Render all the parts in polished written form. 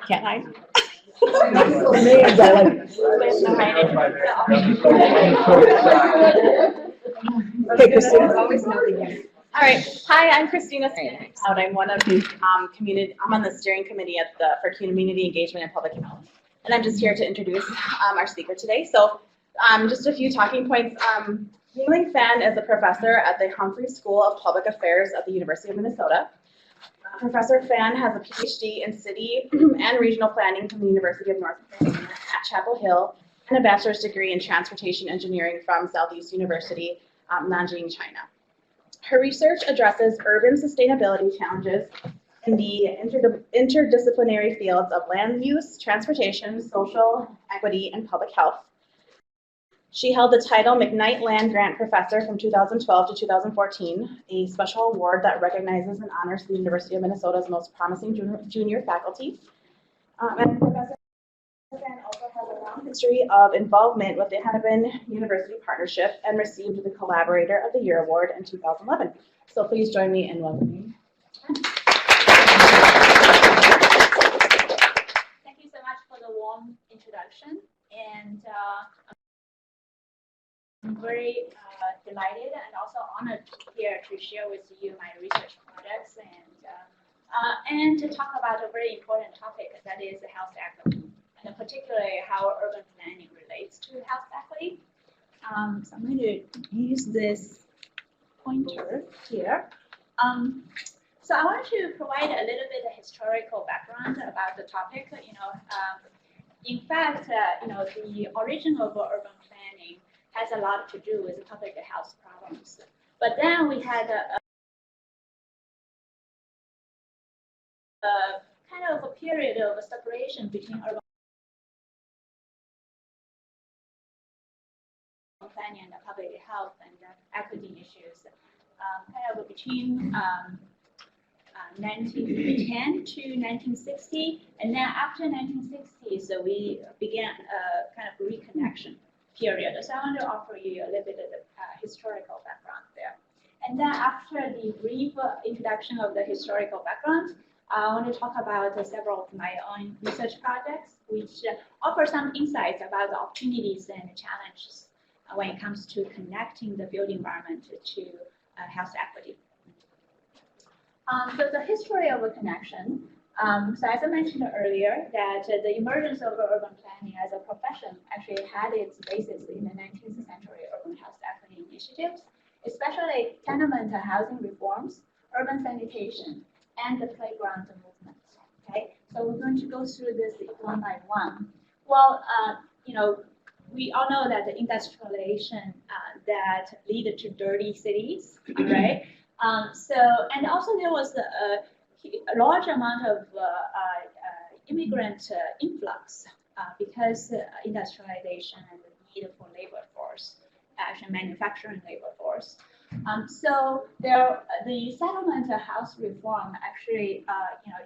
Can't hide. Okay, Christina. All right. Hi, I'm Christina Stanhout. I'm one of the I'm on the steering committee for community engagement and public health, and I'm just here to introduce our speaker today. So, just a few talking points. Yingling Fan is a professor at the Humphrey School of Public Affairs at the University of Minnesota. Professor Fan has a PhD in city and regional planning from the University of North Carolina at Chapel Hill and a bachelor's degree in transportation engineering from Southeast University, Nanjing, China. Her research addresses urban sustainability challenges in the interdisciplinary fields of land use, transportation, social equity, and public health. She held the title McKnight Land Grant Professor from 2012 to 2014, a special award that recognizes and honors the University of Minnesota's most promising junior faculty. And Professor Fan also has a long history of involvement with the Hennepin-University Partnership and received the Collaborator of the Year Award in 2011. So please join me in welcoming. Thank you so much for the warm introduction, and I'm very delighted and also honored here to share with you my research projects and to talk about a very important topic that is health equity, and particularly how urban planning relates to health equity. So I'm going to use this pointer here. So I want to provide a little bit of historical background about the topic. In fact, the origin of urban planning has a lot to do with public health problems. But then we had a kind of a period of separation between urban planning and public health and equity issues, kind of between 1910 to 1960, and then after 1960, so we began a kind of reconnection period. So I want to offer you a little bit of the historical background there. And then after the brief introduction of the historical background, I want to talk about several of my own research projects, which offer some insights about the opportunities and challenges when it comes to connecting the built environment to health equity. So the history of a connection. So as I mentioned earlier, that the emergence of urban planning as a profession actually had its basis in the 19th century urban health equity initiatives, especially tenement housing reforms, urban sanitation, and the playground movement. Okay, so we're going to go through this one by one. Well, we all know that the industrialization that led to dirty cities, right? And also there was a large amount of immigrant influx because industrialization and the need for labor force, actually manufacturing labor force. So the settlement house reform actually,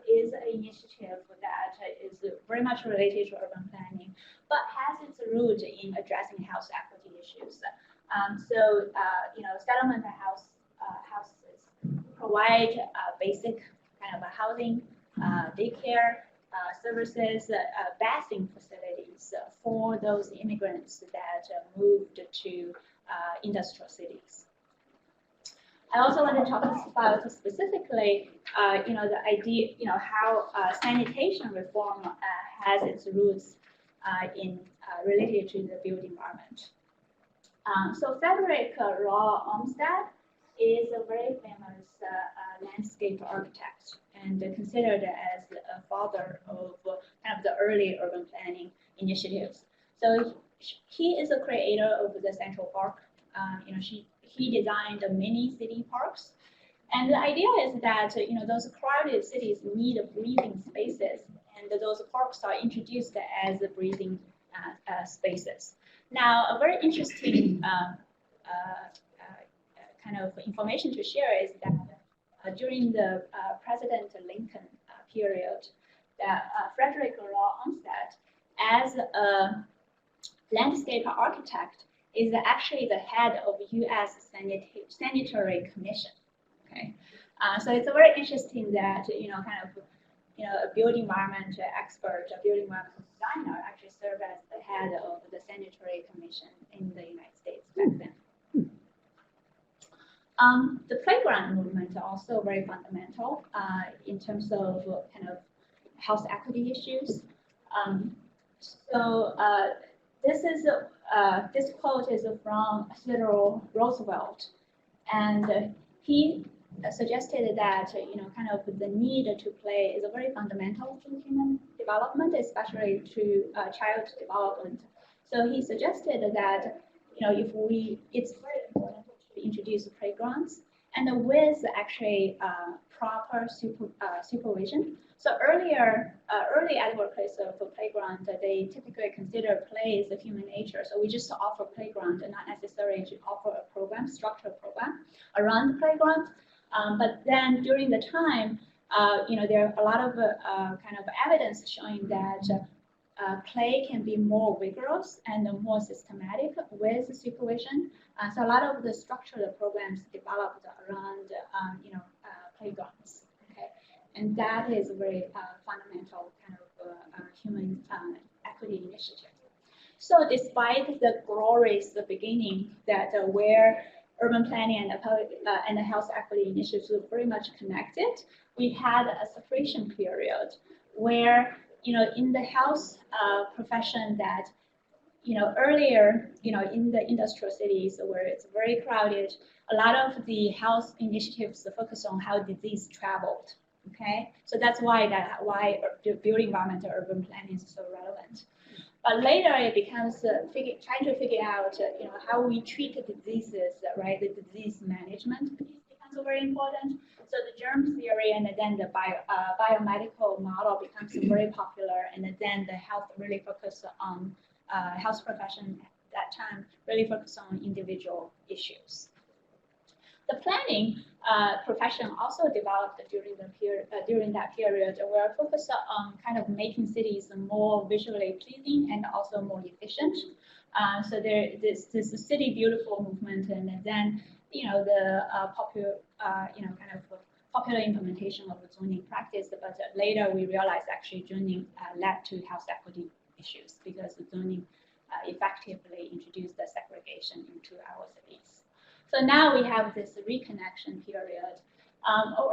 is an initiative that is very much related to urban planning, but has its root in addressing health equity issues. Settlement houses provide basic kind of housing, daycare services, bathing facilities for those immigrants that moved to industrial cities. I also want to talk about specifically, the idea, how sanitation reform has its roots related to the built environment. So Frederick Law Olmsted is a very famous landscape architect and considered as a father of kind of the early urban planning initiatives. So he is a creator of the Central Park. He designed many city parks, and the idea is that those crowded cities need breathing spaces, and those parks are introduced as breathing spaces. Now, a very interesting kind of information to share is that during the President Lincoln period, that Frederick Law Olmsted, as a landscape architect, is actually the head of U.S. Sanitary Commission. Okay, so it's very interesting that a building environment expert, a building environment designer, actually served as the head of the sanitary commission in the United States back then. The playground movement are also very fundamental in terms of kind of health equity issues. This quote is from Theodore Roosevelt, and he suggested that kind of the need to play is very fundamental to human development, especially to child development. So he suggested that it's very important to introduce playgrounds and with actually proper supervision. So early advocates for playground, they typically consider play as a human nature. So we just offer playground and not necessarily to offer a program, structured program around the playground. But then during the time, there are a lot of kind of evidence showing that play can be more vigorous and more systematic with supervision. So a lot of the structural programs developed around, playgrounds. Okay, and that is a very fundamental kind of human equity initiative. So despite the glorious beginning that where urban planning and the health equity initiatives were very much connected, we had a separation period where, in the health profession that, earlier, in the industrial cities where it's very crowded, a lot of the health initiatives focus on how disease traveled. Okay, so that's why the building environment and urban planning is so relevant. But later it becomes trying to figure out, how we treat the diseases, right? The disease management piece becomes very important. So the germ theory and then the biomedical model becomes very popular, and then the health really focus on health profession at that time really focus on individual issues. The planning profession also developed during that period, where focused on kind of making cities more visually pleasing and also more efficient. So there's this city beautiful movement, and then the popular implementation of the zoning practice. But later we realized actually zoning led to health equity issues because the zoning effectively introduced the segregation into our cities. So now we have this reconnection period,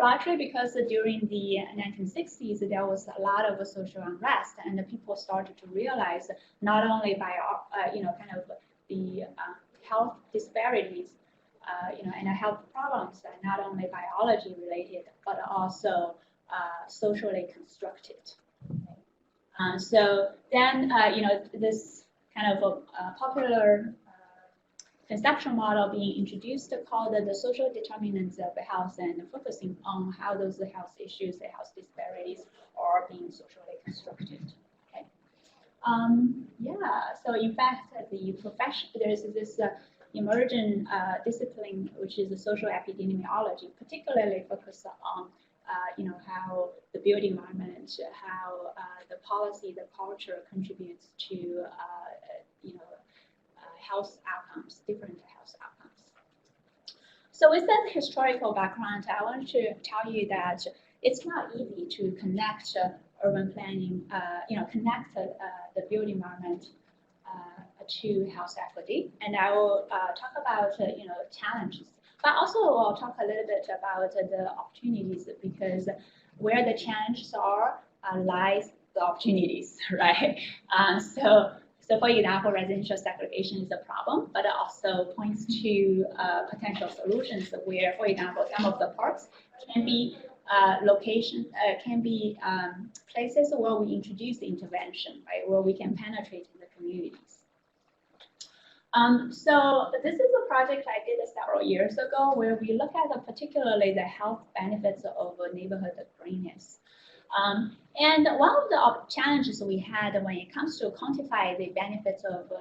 largely because during the 1960s there was a lot of social unrest, and the people started to realize not only by kind of the health disparities, and health problems are not only biology related but also socially constructed. So then this kind of popular conceptual model being introduced called the social determinants of health, and focusing on how those health issues, the health disparities are being socially constructed. Okay. So in fact, the profession, there's this emerging discipline, which is the social epidemiology, particularly focused on how the built environment, how the policy, the culture contributes to health outcomes, different health outcomes. So with that historical background, I want to tell you that it's not easy to connect urban planning, connect the built environment to health equity. And I will talk about challenges, but also I'll talk a little bit about the opportunities, because where the challenges are lies the opportunities, right? So for example, residential segregation is a problem, but it also points to potential solutions where, for example, some of the parks can be places where we introduce the intervention, right, where we can penetrate in the communities. So this is a project I did several years ago where we look at particularly the health benefits of neighborhood greenness. And one of the challenges we had when it comes to quantify the benefits of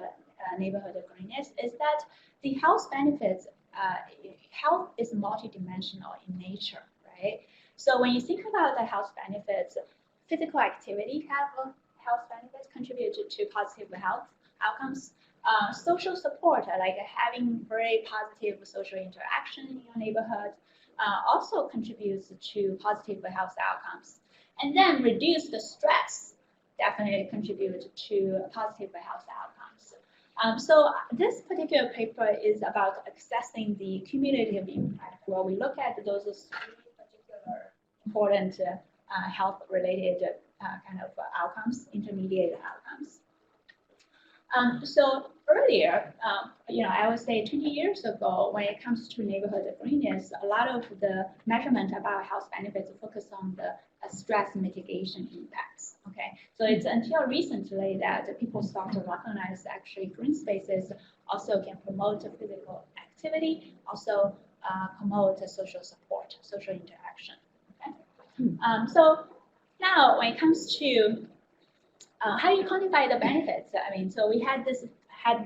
neighborhood greenness is that the health benefits, health is multidimensional in nature, right? So when you think about the health benefits, physical activity have health benefits, contribute to positive health outcomes. Social support, like having very positive social interaction in your neighborhood, also contributes to positive health outcomes. And then reduce the stress definitely contribute to positive health outcomes. So this particular paper is about assessing the cumulative impact, where we look at those three particular important health-related kind of outcomes, intermediate outcomes. So earlier, I would say 20 years ago, when it comes to neighborhood greenness, a lot of the measurement about health benefits focus on the stress mitigation impacts. Okay, so it's until recently that people start to recognize actually green spaces also can promote physical activity, also promote social support, social interaction. Okay, so now when it comes to how you quantify the benefits, so we had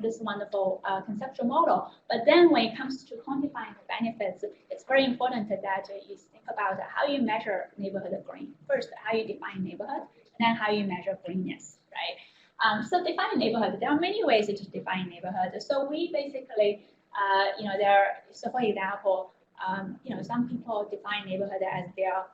this wonderful conceptual model, but then when it comes to quantifying the benefits, it's very important that you think about how you measure neighborhood green. First, how you define neighborhood, and then how you measure greenness, right? So defining neighborhood, there are many ways to define neighborhood. So we basically, so for example, some people define neighborhood as their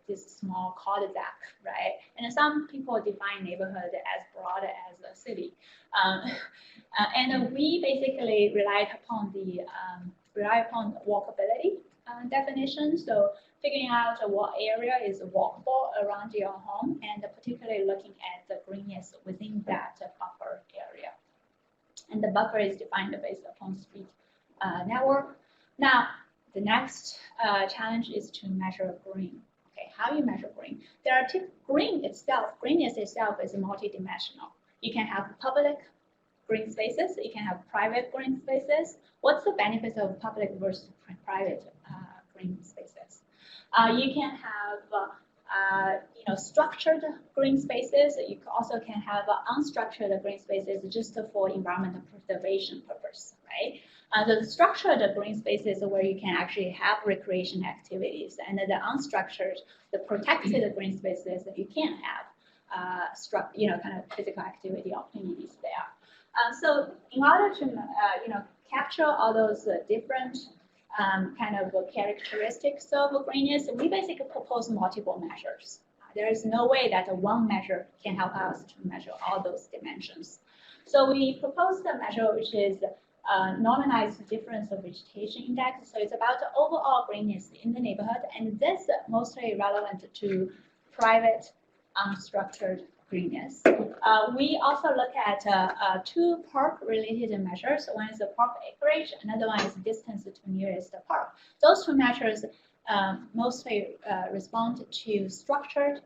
this small cul-de-sac, right? And some people define neighborhood as broad as a city. And we basically rely upon walkability definition. So figuring out what area is walkable around your home, and particularly looking at the greenness within that buffer area. And the buffer is defined based upon street network. Now, the next challenge is to measure green. Okay, how you measure green? Greenness itself is multidimensional. You can have public green spaces, you can have private green spaces. What's the benefits of public versus private green spaces? You can have structured green spaces. You also can have unstructured green spaces just for environmental preservation purpose, right? The structured green spaces where you can actually have recreation activities, and the unstructured, the protected green spaces that you can't have, kind of physical activity opportunities there. So in order to, capture all those different kind of characteristics of greenness, we basically propose multiple measures. There is no way that one measure can help us to measure all those dimensions. So we proposed a measure which is normalized difference of vegetation index. So it's about the overall greenness in the neighborhood, and this is mostly relevant to private unstructured greenness. We also look at two park-related measures. One is the park acreage, another one is distance to nearest park. Those two measures mostly respond to structured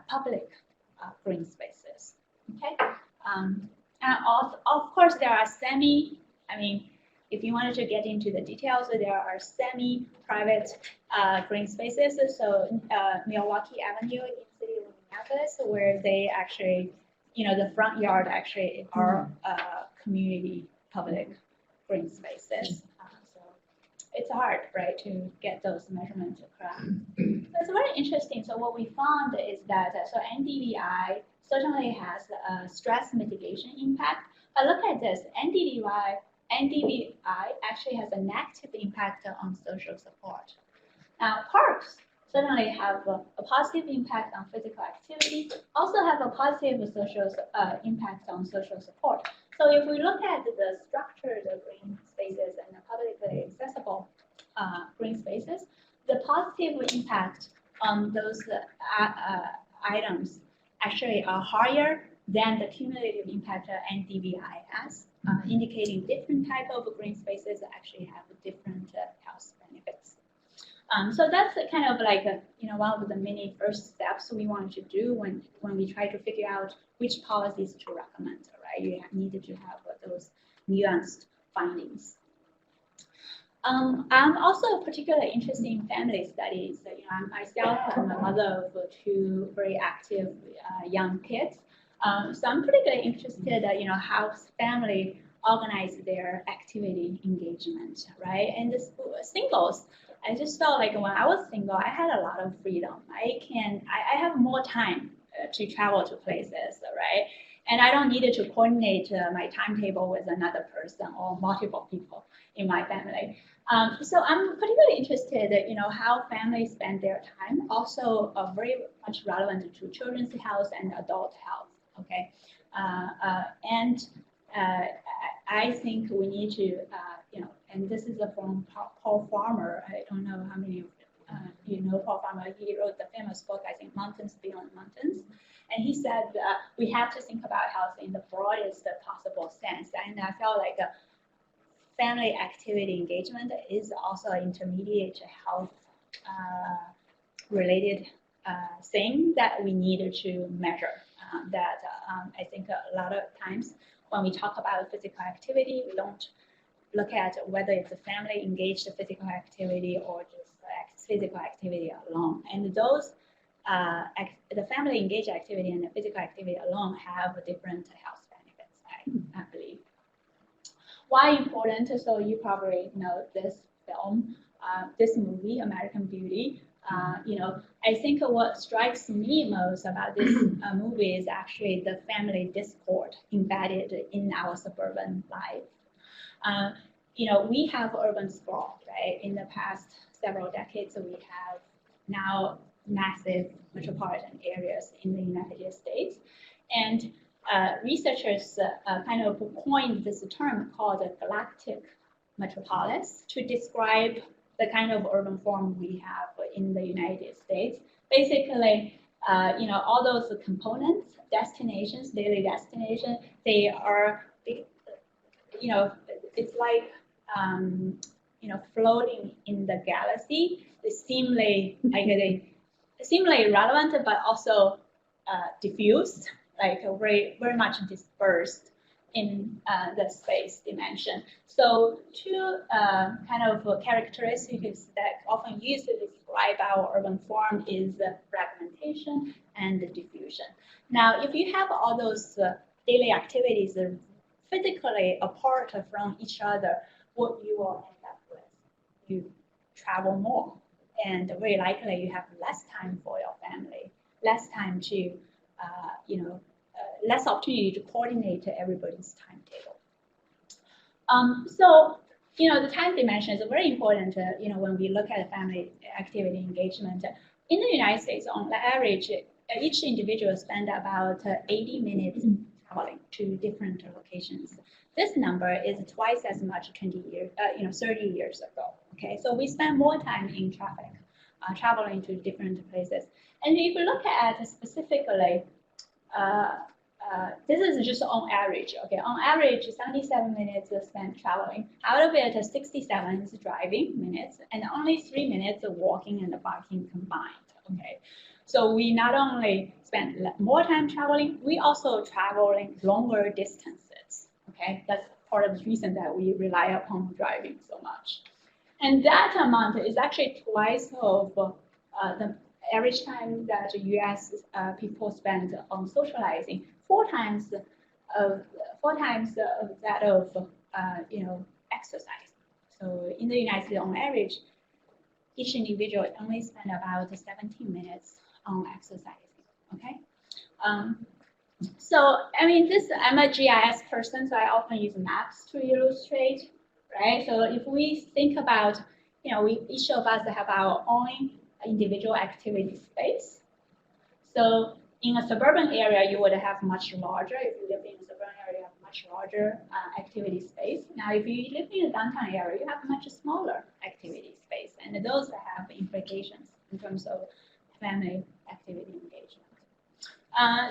public green spaces. Okay, and of course there are if you wanted to get into the details, there are semi-private green spaces. So Milwaukee Avenue in the city of Minneapolis, where they actually, the front yard actually are community public green spaces. So it's hard, right, to get those measurements correct. So it's very interesting. So what we found is that NDVI certainly has a stress mitigation impact. But look at this, NDVI actually has a negative impact on social support. Now, parks certainly have a positive impact on physical activity, also have a positive social impact on social support. So if we look at the structured green spaces and the publicly accessible green spaces, the positive impact on those items actually are higher than the cumulative impact NDVI has, indicating different type of green spaces actually have different health benefits. So that's kind of like one of the many first steps we wanted to do when we try to figure out which policies to recommend. Right, you needed to have those nuanced findings. I'm also particularly interested in family studies. Myself, I'm a mother of two very active young kids. So I'm particularly interested how family organize their activity engagement, right? And the singles, I just felt like when I was single, I had a lot of freedom. I have more time to travel to places, right? And I don't need to coordinate my timetable with another person or multiple people. in my family. So I'm particularly interested, how families spend their time, also very much relevant to children's health and adult health. Okay, and I think we need to, and this is from Paul Farmer. I don't know how many of you know Paul Farmer. He wrote the famous book, I think, Mountains Beyond Mountains. And he said we have to think about health in the broadest possible sense. And I felt like family activity engagement is also an intermediate health related thing that we need to measure. I think a lot of times when we talk about physical activity, we don't look at whether it's a family engaged physical activity or just physical activity alone. And those the family engaged activity and the physical activity alone have different health benefits, I believe. Why important? So you probably know this film, this movie, American Beauty. I think what strikes me most about this movie is actually the family discord embedded in our suburban life. We have urban sprawl, right? In the past several decades, we have now massive metropolitan areas in the United States. And researchers kind of coined this term called a galactic metropolis to describe the kind of urban form we have in the United States. Basically, all those components, destinations, daily destinations, they are, it's like, floating in the galaxy. They seemingly relevant, but also diffused, like very, very much dispersed in the space dimension. So two kind of characteristics that often used to describe our urban form is fragmentation and diffusion. Now, if you have all those daily activities physically apart from each other, what you will end up with, you travel more, and very likely you have less time for your family, less time to, less opportunity to coordinate everybody's timetable. So, the time dimension is very important, when we look at family activity engagement. In the United States, on average, each individual spends about 80 minutes traveling to different locations. This number is twice as much 30 years ago. Okay, so we spend more time in traffic, traveling to different places. And if you look at specifically, this is just on average. Okay, on average, 77 minutes spent traveling. Out of it, 67 is driving minutes, and only 3 minutes of walking and parking combined. Okay, so we not only spend more time traveling, we also traveling longer distances. Okay, that's part of the reason that we rely upon driving so much. And that amount is actually twice of the average time that U.S. People spend on socializing. Four times of that of exercise. So in the United States, on average, each individual only spend about 17 minutes on exercising. Okay. So I'm a GIS person, so I often use maps to illustrate, right? So if we think about, each of us have our own individual activity space. So in a suburban area, you would have much larger. If you live in a suburban area, you have much larger activity space. Now, if you live in a downtown area, you have much smaller activity space, and those have implications in terms of family activity engagement.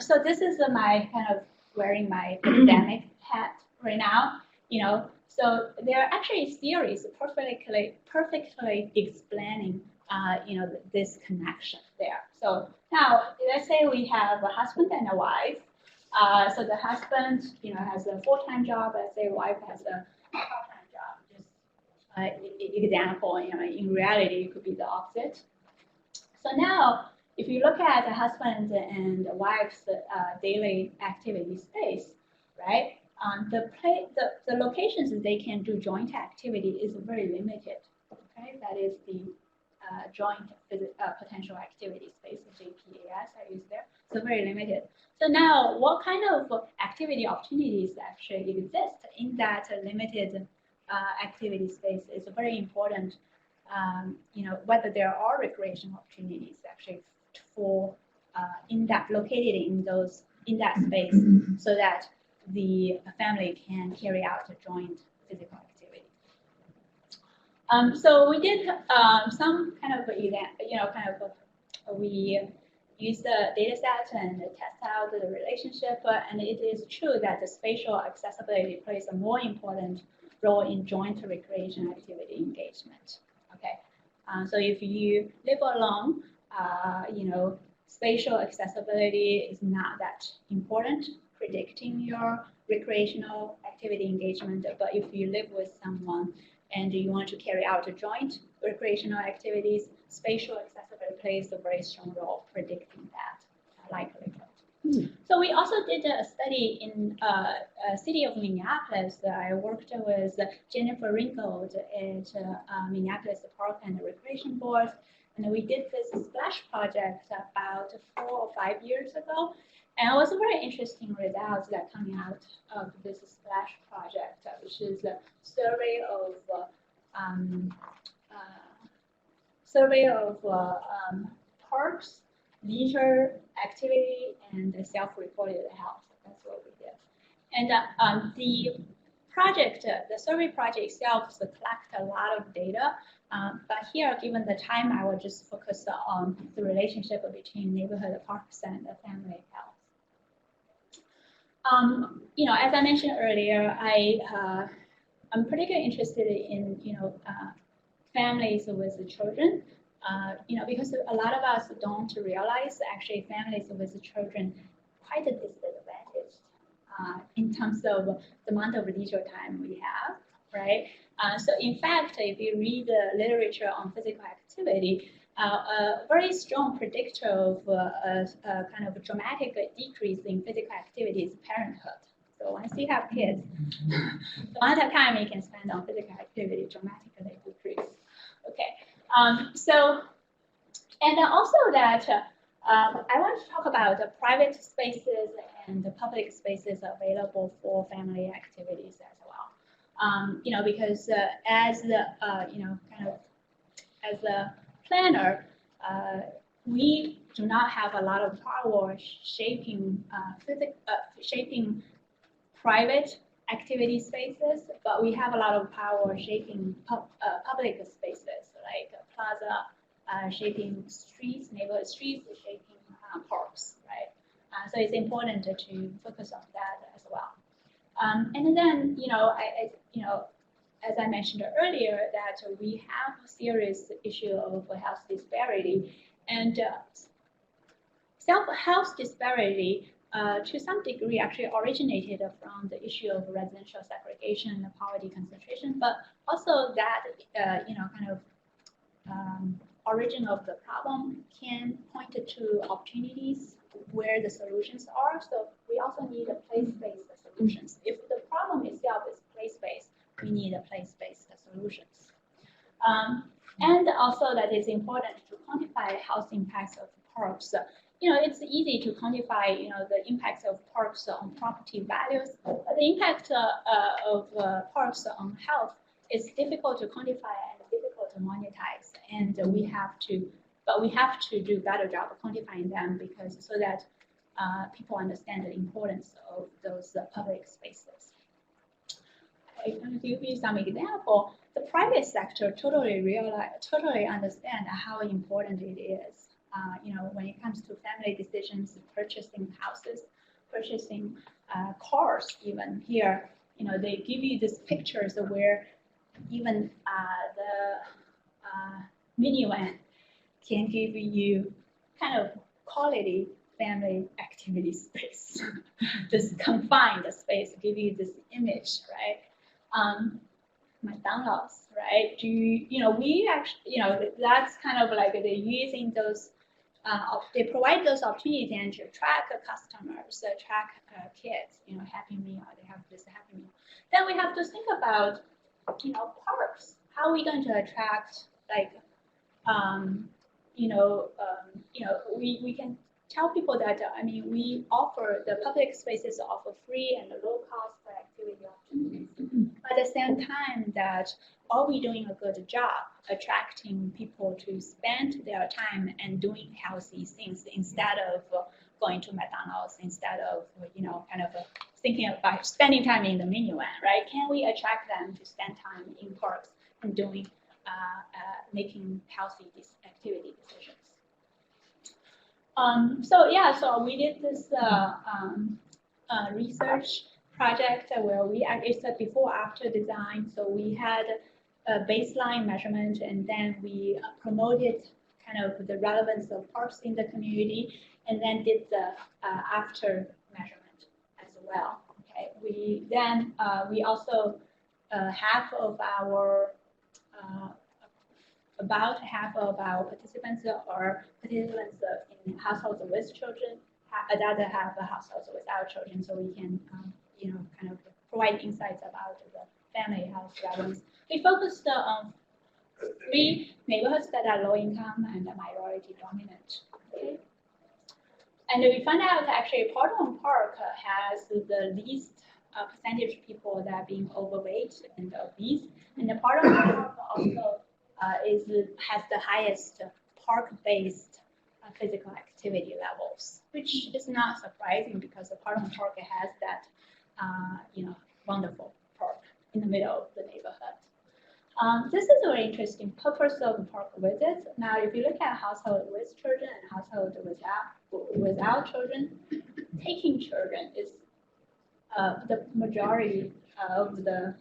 So this is my kind of wearing my academic hat right now. So there are actually theories perfectly explaining this connection there. So now let's say we have a husband and a wife. So the husband, has a full-time job. Let's say wife has a part-time job. Just example, in reality, it could be the opposite. So now, if you look at the husband and the wife's daily activity space, right? The locations that they can do joint activity is very limited. Okay, that is the joint potential activity space, JPAS I use there. So very limited. So now, what kind of activity opportunities actually exist in that limited activity space is very important. Whether there are recreation opportunities actually for located in that space, so that the family can carry out a joint physical activity. So we did some kind of event, we use the data set and test out the relationship, and it is true that the spatial accessibility plays a more important role in joint recreation activity engagement. Okay, so if you live alone, spatial accessibility is not that important predicting your recreational activity engagement, but if you live with someone and you want to carry out a joint recreational activities, spatial accessibility plays a very strong role predicting that likelihood. So we also did a study in city of Minneapolis. I worked with Jennifer Ringgold at Minneapolis Park and Recreation Board, and we did this splash project about 4 or 5 years ago. And it was a very interesting results that coming out of this splash project, which is a survey of parks, leisure activity, and self-reported health. That's what we did. And the survey project itself collect a lot of data. But here, given the time, I will just focus on the relationship between neighborhood parks and family health. As I mentioned earlier, I'm particularly interested in families with children. Because a lot of us don't realize actually families with children quite disadvantaged in terms of the amount of leisure time we have, right? So in fact, if you read the literature on physical activity, a very strong predictor of a kind of a dramatic decrease in physical activity is parenthood. So once you have kids, the amount of time you can spend on physical activity dramatically decrease. Okay, and also that I want to talk about the private spaces and the public spaces available for family activities as well. Because as the as a planner, we do not have a lot of power shaping private activity spaces, but we have a lot of power shaping public spaces like plaza, shaping streets, neighborhood streets, shaping parks, right? So it's important to focus on that as well. And then, as I mentioned earlier, that we have a serious issue of health disparity, and health disparity to some degree actually originated from the issue of residential segregation and poverty concentration, but also that origin of the problem can point to opportunities where the solutions are. So we also need a place-based solutions. If the problem itself is place-based, we need a place-based solutions. And also that it's important to quantify health impacts of parks. It's easy to quantify, the impacts of parks on property values. But the impact of parks on health is difficult to quantify and difficult to monetize. And we have to do a better job of quantifying them so that people understand the importance of those public spaces. I'm going to give you some example. The private sector totally understand how important it is. When it comes to family decisions, purchasing houses, purchasing cars, even here, they give you these pictures of where even the minivan can give you kind of quality family activity space. Just confine the space, give you this image, right? McDonald's, right? We actually, that's kind of like they're using those, they provide those opportunities and to attract customers, attract kids, Happy Meal, they have this Happy Meal. Then we have to think about, parks. How are we going to attract, like, we can tell people that, I mean, we offer, the public spaces offer free and low-cost activity opportunities. But at the same time that, are we doing a good job attracting people to spend their time and doing healthy things instead of going to McDonald's, instead of, kind of thinking about spending time in the minivan, right? Can we attract them to spend time in parks and doing, making healthy activity decisions? So we did this research project where we actually said before-after design. So we had a baseline measurement, and then we promoted kind of the relevance of parks in the community, and then did the after measurement as well. Okay. We also about half of our participants are participants in households with children. The other half are households without children, so we can, kind of provide insights about the family health relevance. We focused on 3 neighborhoods that are low income and minority dominant. Okay. And we found out actually Pardon Park has the least percentage of people that are being overweight and obese, and the Pardon Park also has the highest park-based physical activity levels, which is not surprising because the Pardon Park has that, wonderful park in the middle of the neighborhood. This is a very interesting purpose of park visits. Now, if you look at household with children and household without children, taking children is the majority of the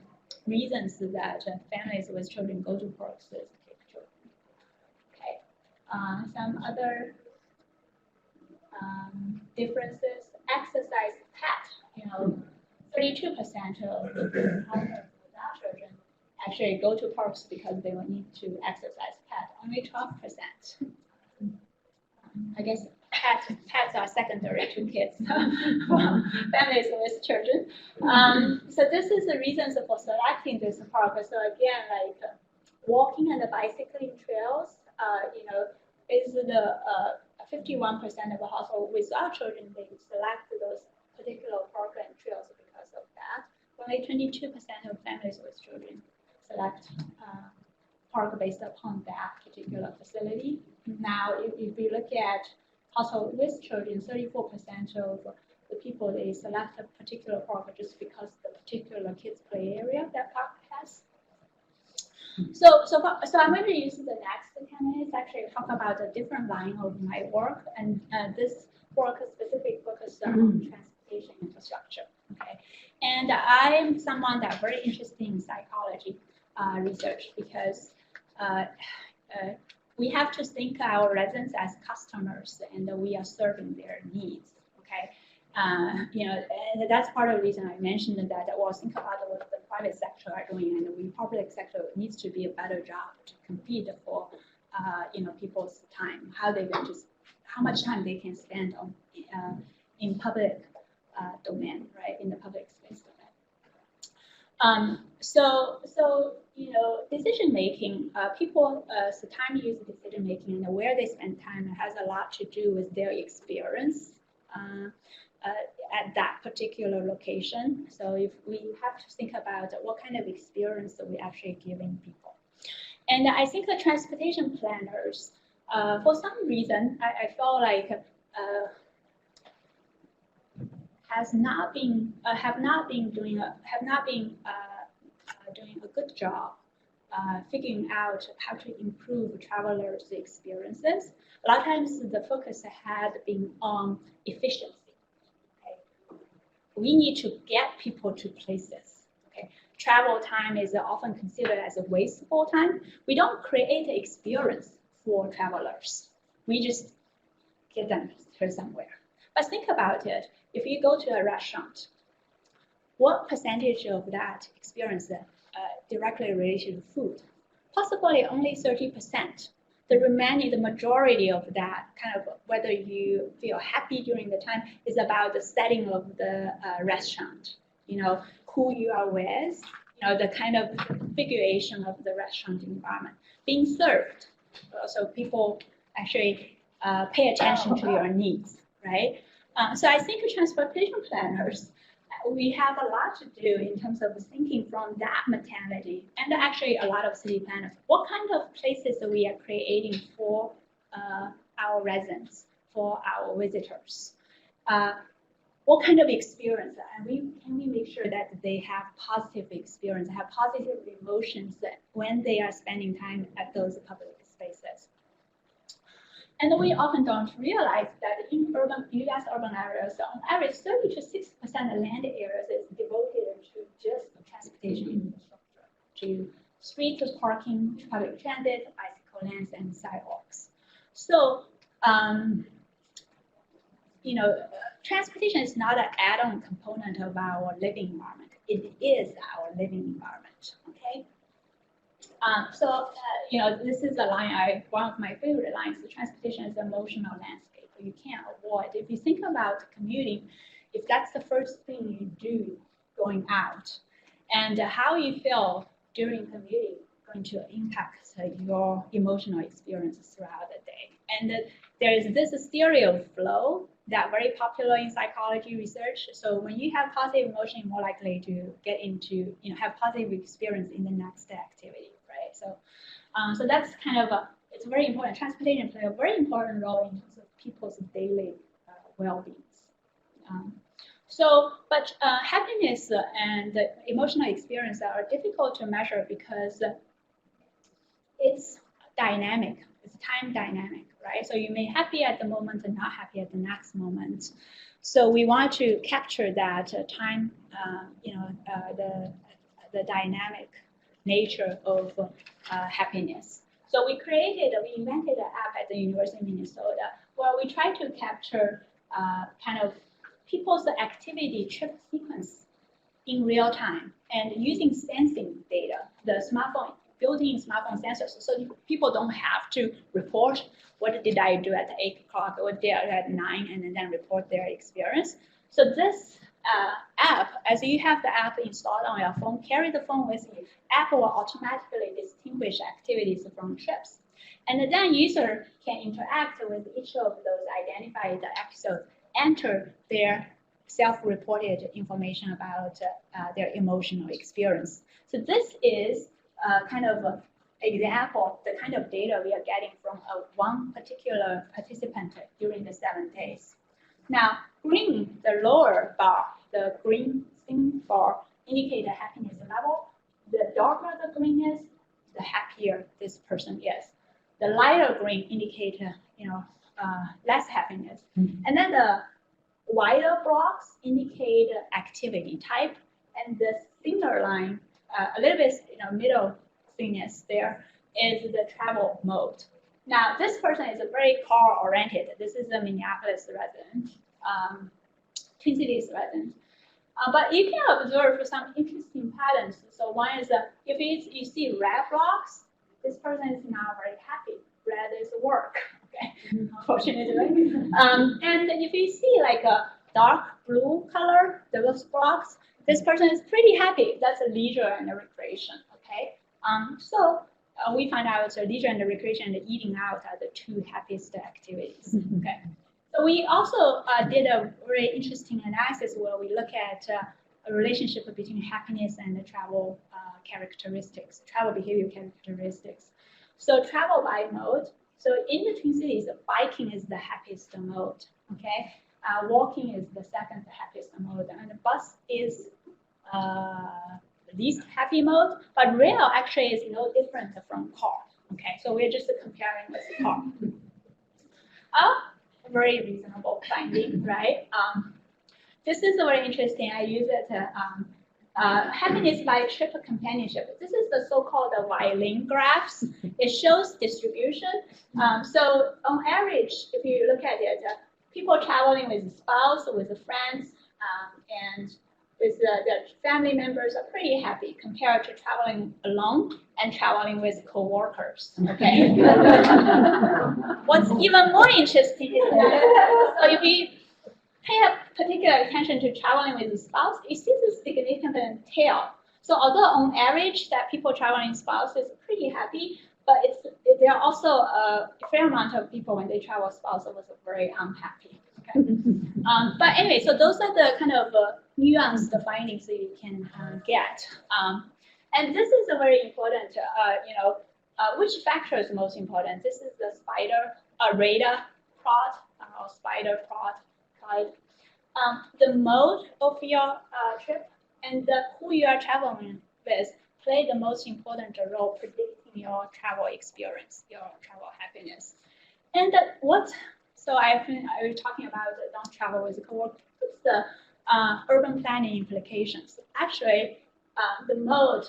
reasons that families with children go to parks is to take children. Okay. Some other differences: exercise pet. 32% of the households without children actually go to parks because they will need to exercise pet. Only 12%. I guess pets are secondary to kids from families with children. So this is the reasons for selecting this park. So again, like walking and bicycling trails, is the 51% of the household without children, they select those particular park and trails because of that. Only 22% of families with children select park based upon that particular facility. Now, if you look at household with children, 34% of the people, they select a particular park just because the particular kids play area that park has. So I'm going to use the next 10 minutes actually to talk about a different line of my work, and this work is specifically focused on transportation infrastructure. Okay, and I am someone that's very interested in psychology research because we have to think our residents as customers, and we are serving their needs. Okay, and that's part of the reason I mentioned that. Well, think about what the private sector are doing, and the public sector needs to be a better job to compete for, people's time. How much time they can spend on in public domain, right? In the public space domain. Decision making, people's time use decision making and where they spend time has a lot to do with their experience at that particular location. So if we have to think about what kind of experience that we're actually giving people. And I think the transportation planners, for some reason, I felt like have not been doing a good job figuring out how to improve travelers' experiences. A lot of times the focus had been on efficiency. Okay? We need to get people to places. Okay? Travel time is often considered as a wasteful time. We don't create an experience for travelers. We just get them to somewhere. But think about it. If you go to a restaurant, what percentage of that experience directly related to food? Possibly only 30%. The majority of that, kind of whether you feel happy during the time, is about the setting of the restaurant. Who you are with, the kind of configuration of the restaurant environment. Being served. So people actually pay attention to your needs, right? So I think transportation planners, we have a lot to do in terms of thinking from that mentality, and actually a lot of city planners. What kind of places we are creating for our residents, for our visitors? What kind of experience, and can we make sure that they have positive experience, have positive emotions when they are spending time at those public spaces? And we often don't realize that in U.S. urban areas, on average, 30 to 60% of land areas is devoted to just transportation infrastructure, to street parking, public transit, bicycle lanes, and sidewalks. So, transportation is not an add-on component of our living environment. It is our living environment, okay? This is a line, one of my favorite lines, the transportation is an emotional landscape. You can't avoid. If you think about commuting, if that's the first thing you do going out, and how you feel during commuting going to impact your emotional experiences throughout the day. And there is this stereo flow that very popular in psychology research. So when you have positive emotion, you're more likely to get into, have positive experience in the next activity, right? So that's kind of it's very important. Transportation plays a very important role in terms of people's daily well-being. But happiness and emotional experience are difficult to measure because it's dynamic. It's time dynamic, right? So you may be happy at the moment and not happy at the next moment. So we want to capture that time, the dynamic nature of happiness. So we invented an app at the University of Minnesota where we try to capture kind of people's activity trip sequence in real time and using sensing data, the built-in smartphone sensors, so people don't have to report what did I do at 8 o'clock or did I at 9 and then report their experience. So this app, as you have the app installed on your phone, carry the phone with you, app will automatically distinguish activities from trips. And then user can interact with each of those identified episodes, enter their self-reported information about their emotional experience. So this is kind of an example of the kind of data we are getting from one particular participant during the 7 days. Now, green, the lower bar, the green thin bar indicate the happiness level. The darker the green is, the happier this person is. The lighter green indicate less happiness. And then the wider blocks indicate activity type, and the thinner line, a little bit middle thinness there, is the travel mode. Now, this person is a very car-oriented. This is a Minneapolis resident, Twin Cities resident. But you can observe some interesting patterns. So one is if you see red blocks, this person is not very happy. Red is work, okay, unfortunately. And if you see like a dark blue color, those blocks, this person is pretty happy. That's a leisure and a recreation, okay? We find out leisure and recreation and eating out are the two happiest activities, okay? So we also did a very interesting analysis where we look at a relationship between happiness and the travel characteristics, travel behavior characteristics. So travel by mode. So in the Twin Cities, biking is the happiest mode, okay? Walking is the second happiest mode, and the bus is the least happy mode, but rail actually is no different from car, okay? So we're just comparing with the car. Very reasonable finding, right? This is very interesting. I use it happiness by trip companionship. This is the so-called violin graphs. It shows distribution. So on average, if you look at it, people traveling with a spouse, with friends, and with their family members are pretty happy compared to traveling alone and traveling with co-workers, okay? What's even more interesting is that, so if you pay particular attention to traveling with a spouse, you see the significant tail. So although on average that people traveling with spouse is pretty happy, but there are also a fair amount of people when they travel spouse was very unhappy. Okay? But anyway, so those are the kind of nuanced findings that you can get. And this is a very important, which factor is most important? This is the radar plot or spider plot. The mode of your trip and who you are traveling with play the most important role predicting your travel experience, your travel happiness. And so I was talking about don't travel with coworkers. What's the urban planning implications? Actually, the mode,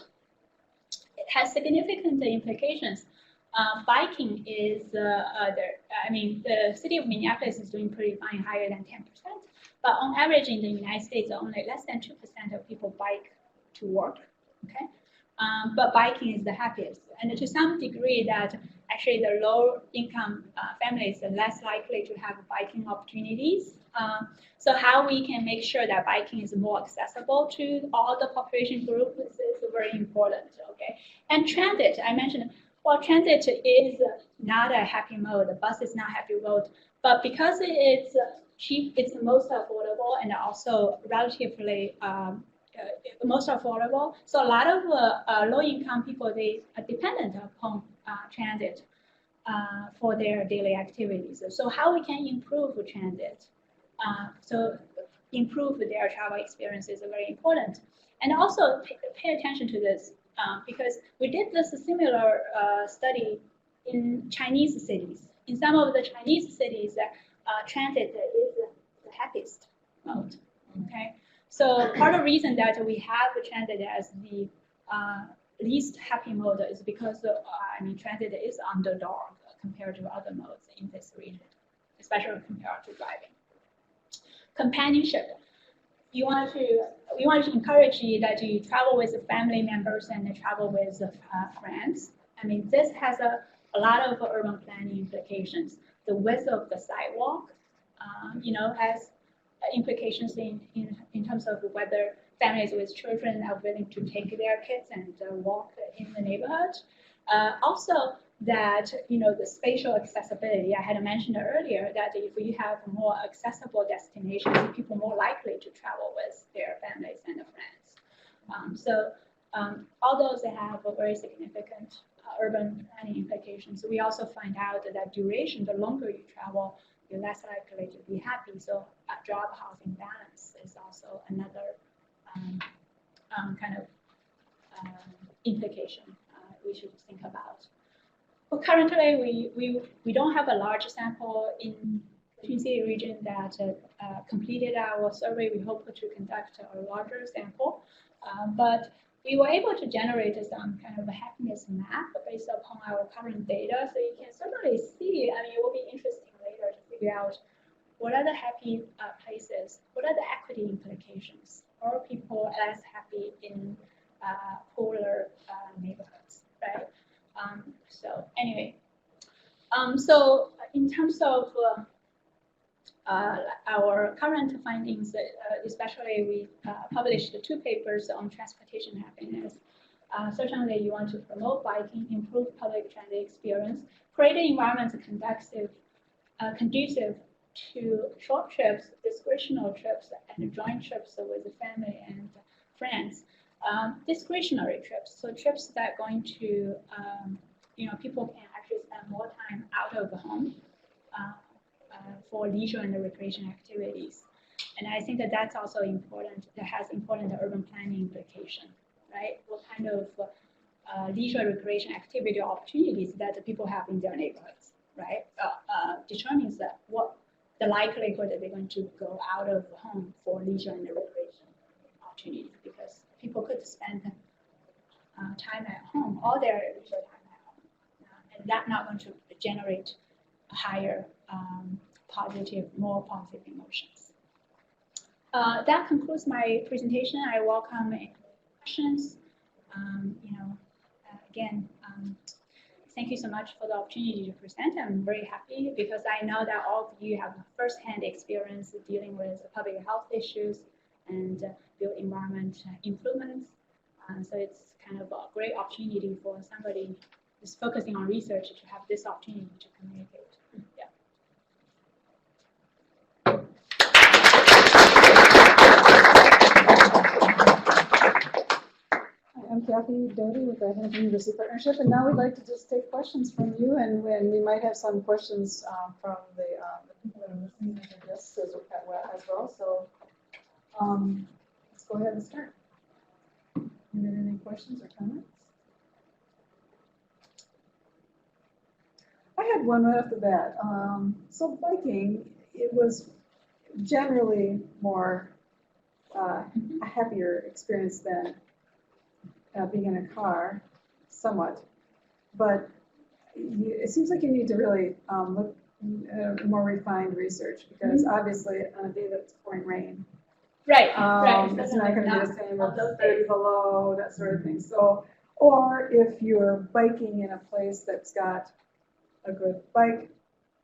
it has significant implications. Biking is, the city of Minneapolis is doing pretty fine, higher than 10%. But on average in the United States, only less than 2% of people bike to work, okay? But biking is the happiest. And to some degree that actually the low income families are less likely to have biking opportunities. So how we can make sure that biking is more accessible to all the population groups is very important, okay? And transit, I mentioned, well, transit is not a happy mode. The bus is not a happy mode, but because it's cheap, it's the most affordable and also relatively most affordable. So a lot of low-income people, they are dependent upon transit for their daily activities. So how we can improve transit? So improve their travel experience is very important. And also pay attention to this because we did this similar study in Chinese cities. In some of the Chinese cities, transit is the happiest mode, okay? So part of the reason that we have transit as the least happy mode is because transit is underdog compared to other modes in this region, especially compared to driving. Companionship. We want to encourage you that you travel with family members and travel with friends. I mean, this has a lot of urban planning implications. The width of the sidewalk, has implications in terms of whether families with children are willing to take their kids and walk in the neighborhood. Also, that the spatial accessibility I had mentioned earlier, that if we have more accessible destinations, people are more likely to travel with their families and friends. All those have a very significant urban planning implications. We also find out that duration, the longer you travel, you're less likely to be happy. So job housing balance is also another implication we should think about. But currently, we don't have a large sample in the Twin City region that completed our survey. We hope to conduct a larger sample, but we were able to generate some kind of a happiness map based upon our current data. So you can certainly see, it will be interesting later to figure out what are the happy places, what are the equity implications, are people less happy in poorer neighborhoods, right? So anyway, so in terms of our current findings, especially we published 2 papers on transportation happiness. Certainly you want to promote biking, improve public transit experience, create an environment conducive to short trips, discretionary trips, and joint trips with the family and friends. Discretionary trips, so trips that are going to, people can actually spend more time out of the home for leisure and recreation activities. And I think that that's also important, that has important urban planning implication, right? What kind of leisure recreation activity opportunities that the people have in their neighborhoods, right? Determines that what the likelihood that they're going to go out of the home for leisure and recreation opportunities, because people could spend time at home, all their leisure time at home, and that's not going to generate a higher more positive emotions. That concludes my presentation. I welcome any questions. Again, thank you so much for the opportunity to present. I'm very happy because I know that all of you have first-hand experience dealing with public health issues and built environment improvements. So it's kind of a great opportunity for somebody just focusing on research to have this opportunity to communicate. Yeah. I'm Kathy Doty with the Hennepin-University Partnership, and now we'd like to just take questions from you, and we might have some questions from the people that are listening to this as well. So let's go ahead and start. Any questions or comments? I had one right off the bat. So biking, it was generally more a happier experience than being in a car, somewhat, but it seems like you need to really look more refined research, because obviously on a day that's pouring rain, Right. it's not going to be the same as 30 below, that sort of thing. So, or if you're biking in a place that's got a good bike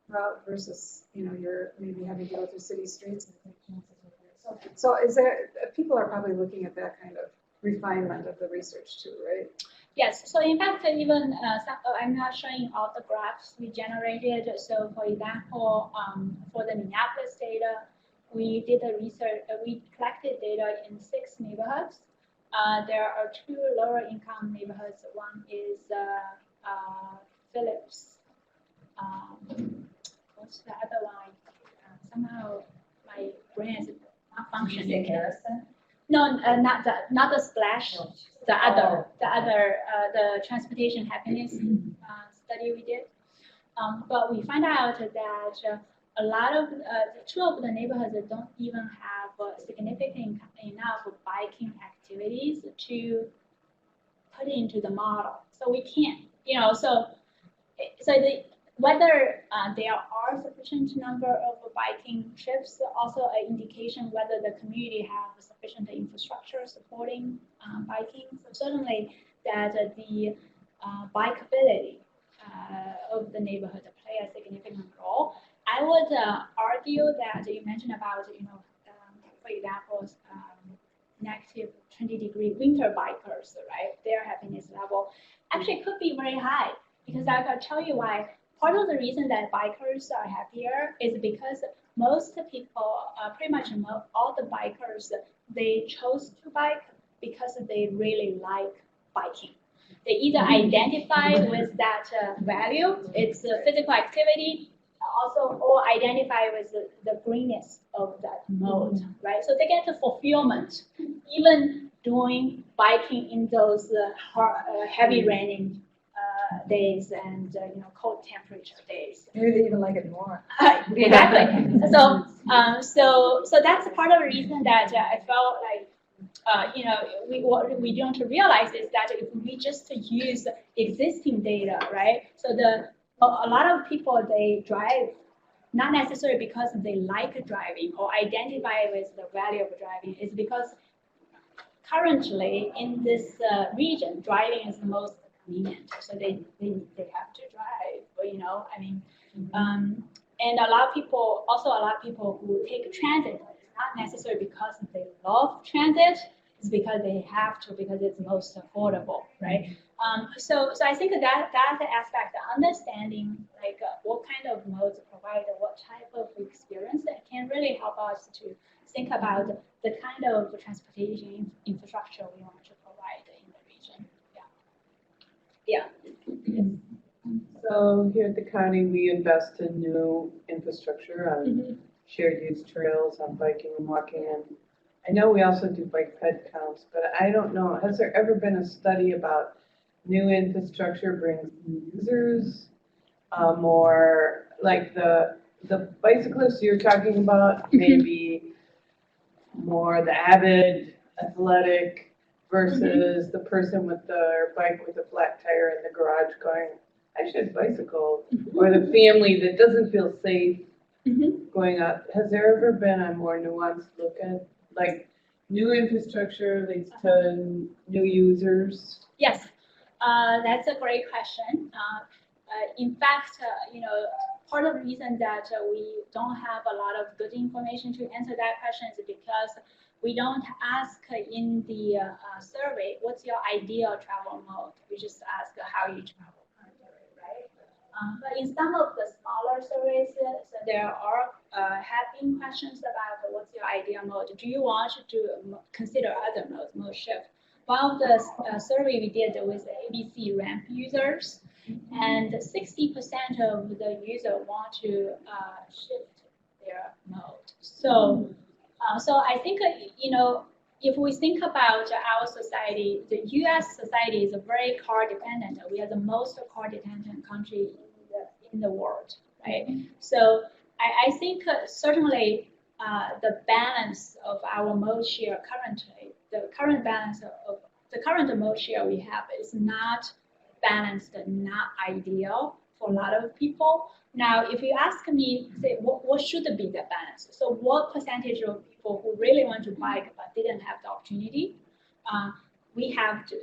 route versus, you're maybe having to go through city streets and take chances with it. So is there, people are probably looking at that kind of refinement of the research too, right? Yes, so in fact, even I'm not showing all the graphs we generated. So for example, for the Minneapolis data, we did a research, we collected data in 6 neighborhoods. There are 2 lower income neighborhoods. One is Phillips. What's the other one? Somehow my brain is not functioning. Harrison? No, not the splash. The transportation happiness study we did. But we find out that a lot of 2 of the neighborhoods don't even have significant enough biking activities to put into the model. So we can't, whether there are sufficient number of biking trips, also an indication whether the community have sufficient infrastructure supporting biking. So certainly that the bikeability of the neighborhood play a significant role. I would argue that you mentioned about, for example, negative 20-degree winter bikers, right? Their happiness level actually could be very high, because I can tell you why. Part of the reason that bikers are happier is because most people, pretty much all the bikers, they chose to bike because they really like biking. They either identify with that value, it's a physical activity, also, or identify with the greenness of that mode, right? So they get the fulfillment, even doing biking in those heavy raining days and cold temperature days. Maybe they even like it more. Exactly. So that's part of the reason that I felt like what we don't realize is that if we just use existing data, right? So a lot of people, they drive not necessarily because they like driving or identify with the value of driving. It's because currently in this region, driving is the most convenient. So they have to drive, and a lot of people who take transit, it's not necessarily because they love transit, it's because they have to, because it's most affordable, right? So I think that aspect, understanding like what kind of modes provide what type of experience, that can really help us to think about the kind of transportation infrastructure we want to provide in the region. Yeah. So here at the county, we invest in new infrastructure on shared use trails, on biking and walking. And I know we also do bike ped counts, but I don't know, has there ever been a study about new infrastructure brings users, more like the bicyclists you're talking about, maybe more the avid athletic versus the person with their bike with a flat tire in the garage going, I should bicycle, or the family that doesn't feel safe going up. Has there ever been a more nuanced look at like new infrastructure leads to new users? Yes, that's a great question. In fact, part of the reason that we don't have a lot of good information to answer that question is because we don't ask in the survey, what's your ideal travel mode? We just ask how you travel. But in some of the smaller surveys, so there are have been questions about what's your ideal mode. Do you want to consider other modes, mode shift? One of the survey we did with ABC ramp users, and 60% of the user want to shift their mode. So, so I think if we think about our society, the U.S. society is very car dependent. We are the most car dependent country in the world, right? So I think certainly the balance of our mode share currently, the current balance of the current mode share we have is not balanced, not ideal for a lot of people. Now, if you ask me, say, what should be the balance? So what percentage of people who really want to bike but didn't have the opportunity? We have to,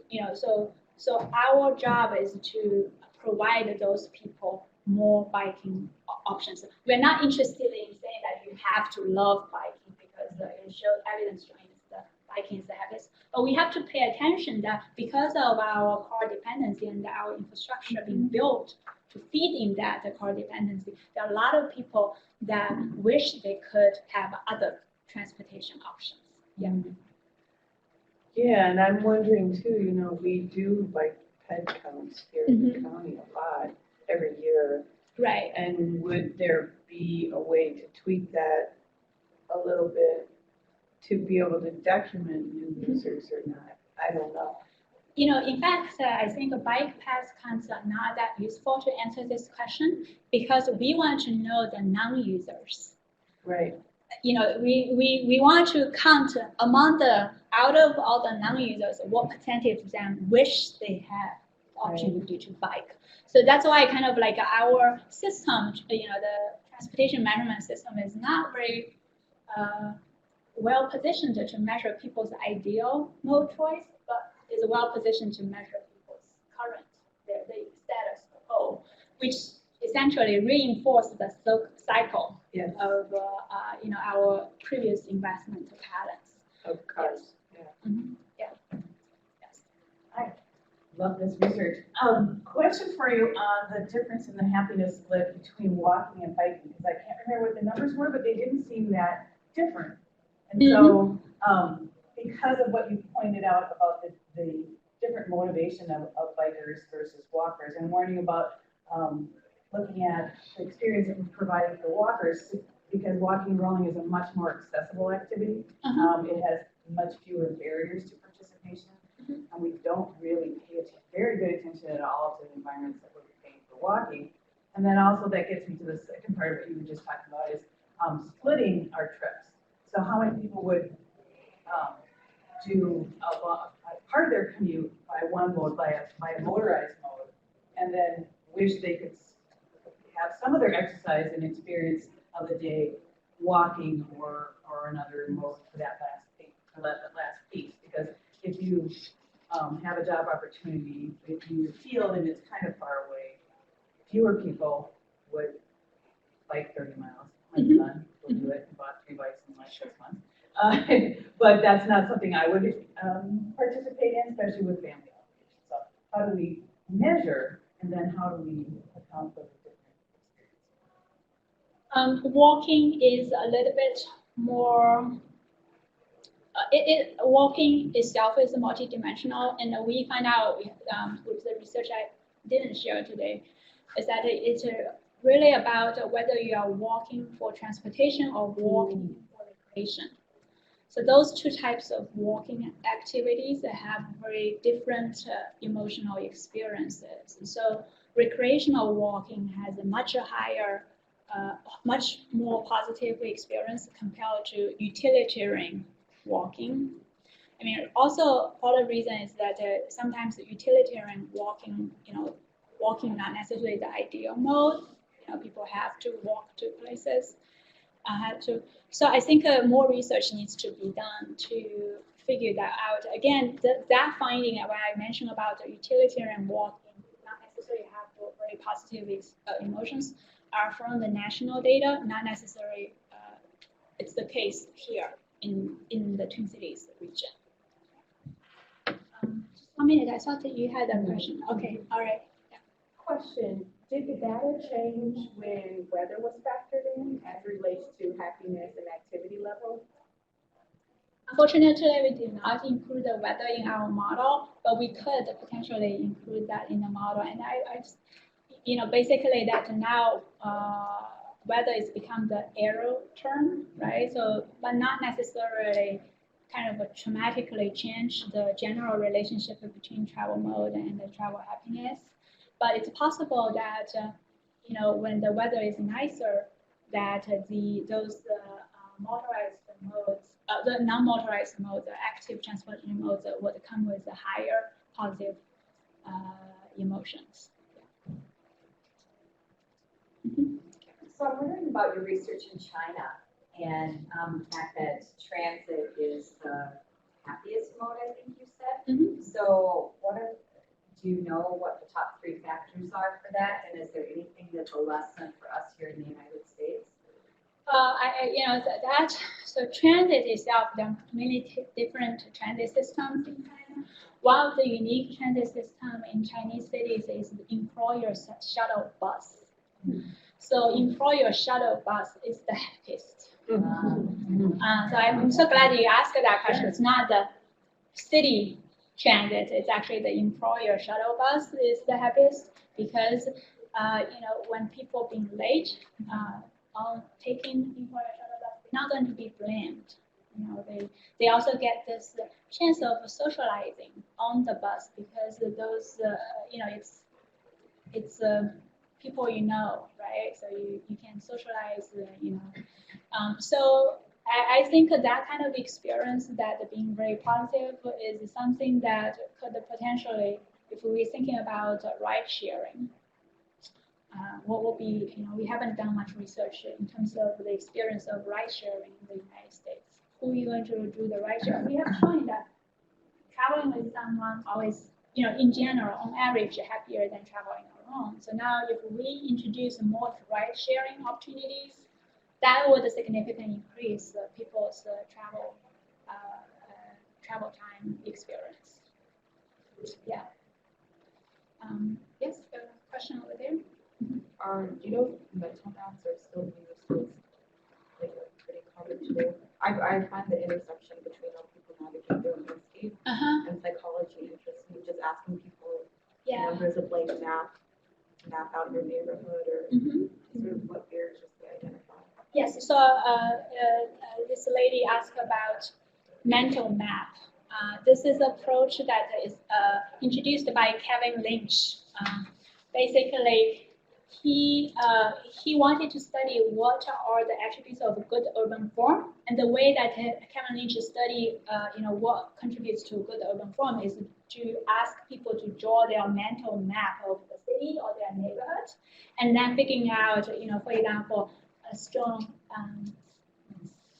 so our job is to provide those people more biking options. We're not interested in saying that you have to love biking because it shows evidence showing that biking is the happiest. But we have to pay attention that because of our car dependency and our infrastructure being built to feed in that car dependency, there are a lot of people that wish they could have other transportation options. Yeah. Yeah, and I'm wondering too, we do bike ped counts here in the county a lot every year. Right. And would there be a way to tweak that a little bit to be able to document new users or not? I don't know. In fact, I think bike pass counts are not that useful to answer this question because we want to know the non-users. Right. We want to count out of all the non-users, what percentage of them wish they had the opportunity to bike. So that's why kind of like our system, the transportation management system is not very well positioned to measure people's ideal mode choice, but is well positioned to measure people's current, the status quo, which essentially reinforces the cycle of our previous investment patterns. Of cars. Yes. Yeah. Yeah. Yes. I love this research. Question for you on the difference in the happiness split between walking and biking, because I can't remember what the numbers were, but they didn't seem that different. And so, because of what you pointed out about the different motivation of bikers versus walkers, and warning about looking at the experience that we're providing for walkers, because walking and rolling is a much more accessible activity. It has much fewer barriers to participation, and we don't really pay very good attention at all to the environments that we're paying for walking. And then also that gets me to the second part of what you were just talking about is splitting our trips. So how many people would do a part of their commute by one mode, by a motorized mode, and then wish they could have some of their exercise and experience of the day walking or another mode for that last piece. Because if you have a job opportunity in your field and it's kind of far away, fewer people would bike 30 miles. My son will do it and bought 3 bikes in like 6 months. But that's not something I would participate in, especially with family obligations. So how do we measure, and then how do we account for the different experiences? Walking is a little bit more. Walking itself is multidimensional, and we find out with the research I didn't share today, is that it's really about whether you are walking for transportation or walking for recreation. So those two types of walking activities have very different emotional experiences. And so recreational walking has a much higher, much more positive experience compared to utilitarian walking. I mean, also part of the reason is that sometimes the utilitarian walking, walking not necessarily the ideal mode. People have to walk to places. So I think more research needs to be done to figure that out. Again, that finding when I mentioned about the utilitarian walking, not necessarily have very positive emotions, are from the national data, not necessarily it's the case here in the Twin Cities region. Just 1 minute, I thought that you had a question. Okay, all right. Question, Did the data change when weather was factored in as it relates to happiness and activity level? Unfortunately, we did not include the weather in our model, but we could potentially include that in the model. And basically that now weather is become the arrow term, right? So, but not necessarily kind of dramatically change the general relationship between travel mode and the travel happiness. But it's possible that, when the weather is nicer, that those motorized modes, the non-motorized modes, the active transportation modes would come with a higher positive emotions. So I'm wondering about your research in China and the fact that transit is the happiest mode, I think you said. Mm-hmm. So do you know what the top 3 factors are for that? And is there anything that's a lesson for us here in the United States? So transit itself, there are many different transit systems in China. One of the unique transit system in Chinese cities is the employer shuttle bus. So employer shuttle bus is the happiest. So I'm so glad you asked that question. It's not the city transit, it's actually the employer shuttle bus is the happiest because, when people being late on taking employer shuttle bus, they're not going to be blamed. They also get this chance of socializing on the bus because those, it's people right? So you can socialize, So I think that kind of experience that being very positive is something that could potentially, if we're thinking about ride sharing, what will be, we haven't done much research in terms of the experience of ride sharing in the United States. Who are you going to do the ride sharing? We have shown that traveling with someone always, in general, on average, happier than traveling alone. So now if we introduce more ride sharing opportunities, that would significantly increase people's travel time experience. Yeah. Yes, a question over there. Do you know if mental maps are still used as pretty common today? I find the intersection between how people navigate their landscape and psychology interesting. Just asking people, there's a blank map out your neighborhood or sort of what barriers they identify. Yes, so this lady asked about mental map. This is an approach that is introduced by Kevin Lynch. Basically, he wanted to study what are the attributes of a good urban form, and the way that Kevin Lynch studied, what contributes to a good urban form is to ask people to draw their mental map of the city or their neighborhood, and then figuring out, for example, a strong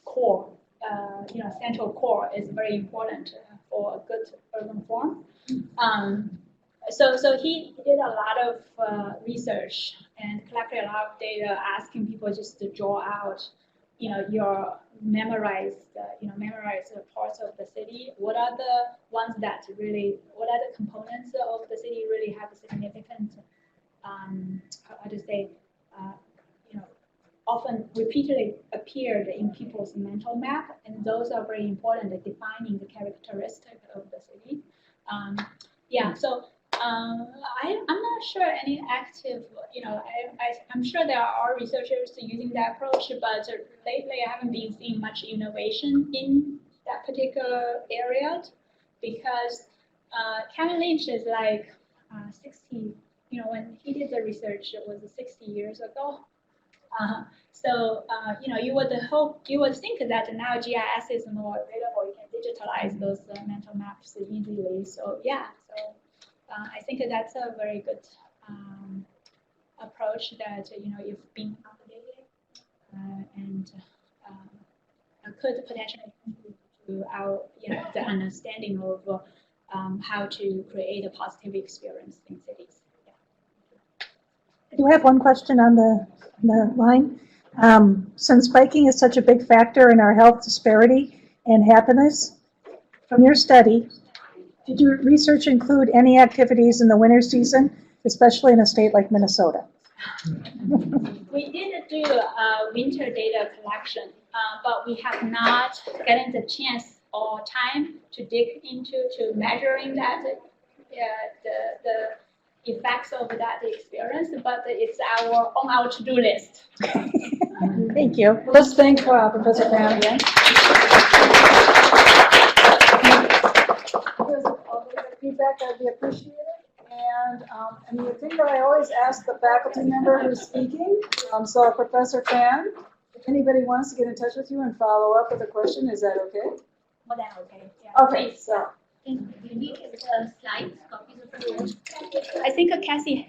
core, central core is very important for a good urban form. So he did a lot of research and collected a lot of data, asking people just to draw out, your memorized parts of the city. What are the ones that really? What are the components of the city really have a significant, often repeatedly appeared in people's mental map, and those are very important at defining the characteristic of the city. I'm not sure any active, I'm sure there are researchers using that approach, but lately I haven't been seeing much innovation in that particular area because Kevin Lynch is like 60, when he did the research, it was 60 years ago. You would think that now GIS is more available. You can digitalize those mental maps easily. I think that's a very good approach that you've been updated and could potentially contribute to our the understanding of how to create a positive experience in cities. I do have one question on the line. Since biking is such a big factor in our health disparity and happiness, from your study, did your research include any activities in the winter season, especially in a state like Minnesota? We did do winter data collection, but we have not gotten the chance or time to dig into to measuring that, the effects of that experience, but it's on our to-do list. Thank you. Let's thank Professor Pan again. Because of all the feedback, that'd be appreciated. And the thing that I always ask the faculty member who's speaking, so Professor Fan, if anybody wants to get in touch with you and follow up with a question, is that okay? More than okay. Yeah. Okay, so. You need the slides, copies of the. I think Cassie